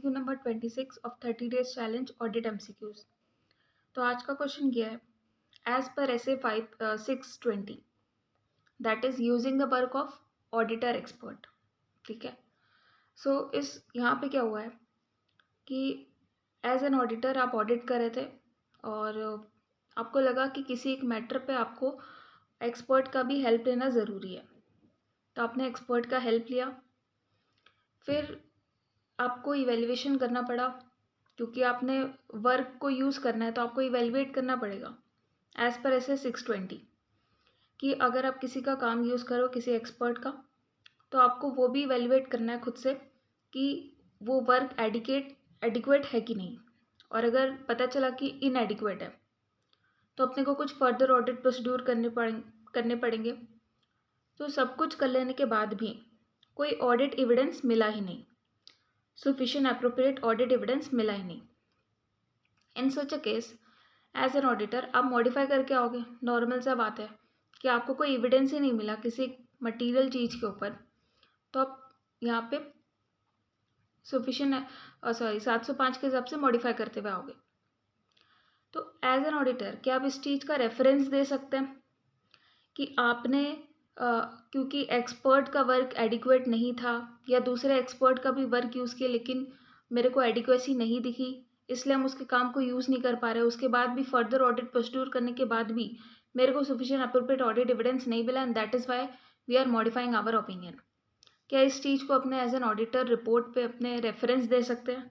MCQ number 26 of 30 days challenge audit MCQs। तो आज का क्वेश्चन ये है, एज पर SA 620 that is using the work of auditor expert. ठीक है, सो इस यहाँ पे क्या हुआ है कि एज एन ऑडिटर आप ऑडिट कर रहे थे और आपको लगा कि किसी एक मैटर पे आपको एक्सपर्ट का भी हेल्प लेना ज़रूरी है, तो आपने एक्सपर्ट का हेल्प लिया। फिर आपको इवेल्युएशन करना पड़ा, क्योंकि आपने वर्क को यूज़ करना है तो आपको इवेल्युएट करना पड़ेगा एज़ पर SA 620 कि अगर आप किसी का काम यूज़ करो, किसी एक्सपर्ट का, तो आपको वो भी इवेल्युएट करना है खुद से कि वो वर्क एडिक्वेट है कि नहीं, और अगर पता चला कि इनएडिक्वेट है तो अपने को कुछ फर्दर ऑडिट प्रोसीड्यूर करने पड़ेंगे। तो सब कुछ कर लेने के बाद भी कोई ऑडिट एविडेंस मिला ही नहीं, sufficient appropriate audit evidence मिला ही नहीं। In such a case as an auditor आप मॉडिफाई करके आओगे, नॉर्मल सा बात है कि आपको कोई एविडेंस ही नहीं मिला किसी मटेरियल चीज़ के ऊपर, तो आप यहाँ पे सफिशिएंट 705 के हिसाब से मॉडिफाई करते हुए आओगे। तो एज एन ऑडिटर क्या आप इस चीज़ का रेफरेंस दे सकते हैं कि आपने क्योंकि एक्सपर्ट का वर्क एडिक्वेट नहीं था या दूसरे एक्सपर्ट का भी वर्क यूज़ किया लेकिन मेरे को एडिक्वेसी नहीं दिखी, इसलिए हम उसके काम को यूज़ नहीं कर पा रहे, उसके बाद भी फर्दर ऑडिट प्रोसीड्यूर करने के बाद भी मेरे को सफिशिएंट अप्रोप्रिएट ऑडिट एविडेंस नहीं मिला, and that is why we are modifying our opinion. क्या इस चीज़ को अपने एज एन ऑडिटर रिपोर्ट पे अपने रेफरेंस दे सकते हैं?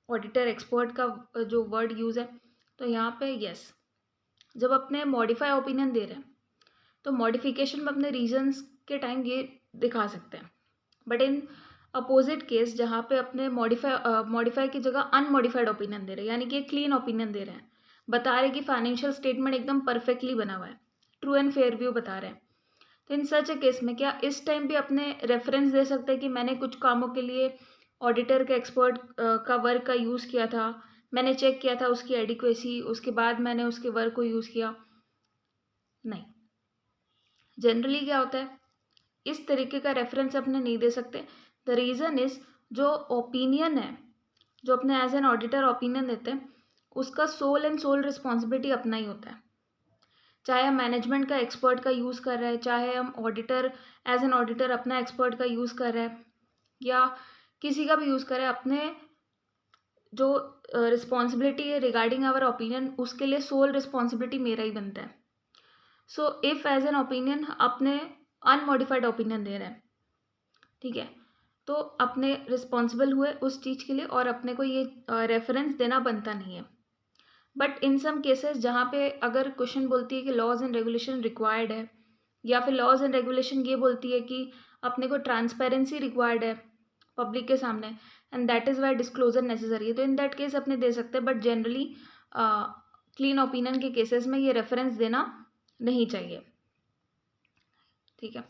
ऑडिटर एक्सपर्ट का जो वर्ड यूज़ है, तो यहाँ पे यस, जब अपने मॉडिफाई ओपिनियन दे रहे हैं तो मॉडिफिकेशन में अपने रीजंस के टाइम ये दिखा सकते हैं। बट इन अपोजिट केस जहाँ पे अपने मॉडिफाई की जगह अनमॉडिफाइड ओपिनियन दे रहे हैं, यानी कि क्लीन ओपिनियन दे रहे हैं, बता रहे कि फाइनेंशियल स्टेटमेंट एकदम परफेक्टली बना हुआ है, ट्रू एंड फेयर व्यू बता रहे हैं, तो इन सच ए केस में क्या इस टाइम भी अपने रेफरेंस दे सकते हैं कि मैंने कुछ कामों के लिए ऑडिटर के एक्सपर्ट का वर्क का यूज़ किया था, मैंने चेक किया था उसकी एडिक्वेसी, उसके बाद मैंने उसके वर्क को यूज़ किया? नहीं। जनरली क्या होता है, इस तरीके का रेफरेंस अपने नहीं दे सकते। द रीज़न इज़ जो ओपिनियन है, जो अपने एज एन ऑडिटर ओपिनियन देते हैं, उसका सोल एंड सोल रिस्पॉन्सिबिलिटी अपना ही होता है। चाहे हम मैनेजमेंट का एक्सपर्ट का यूज़ कर रहे हैं, चाहे हम ऑडिटर एज एन ऑडिटर अपना एक्सपर्ट का यूज़ कर रहे हैं या किसी का भी यूज़ कर रहे हैं, अपने जो रिस्पॉन्सिबिलिटी है रिगार्डिंग आवर ओपिनियन, उसके लिए सोल रिस्पॉन्सिबिलिटी मेरा ही बनता है। So if as an opinion अपने अनमॉडिफाइड ओपिनियन दे रहे हैं, ठीक है, तो अपने रिस्पॉन्सिबल हुए उस चीज़ के लिए और अपने को ये रेफरेंस देना बनता नहीं है। बट इन सम केसेस जहाँ पे अगर क्वेश्चन बोलती है कि लॉज एंड रेगुलेशन रिक्वायर्ड है, या फिर लॉज एंड रेगुलेशन ये बोलती है कि अपने को ट्रांसपेरेंसी रिक्वायर्ड है पब्लिक के सामने, and that is Y disclosure necessary है, तो इन दैट केस अपने दे सकते हैं। बट जनरली क्लीन ओपिनियन के केसेस में ये रेफरेंस देना नहीं चाहिए। ठीक है।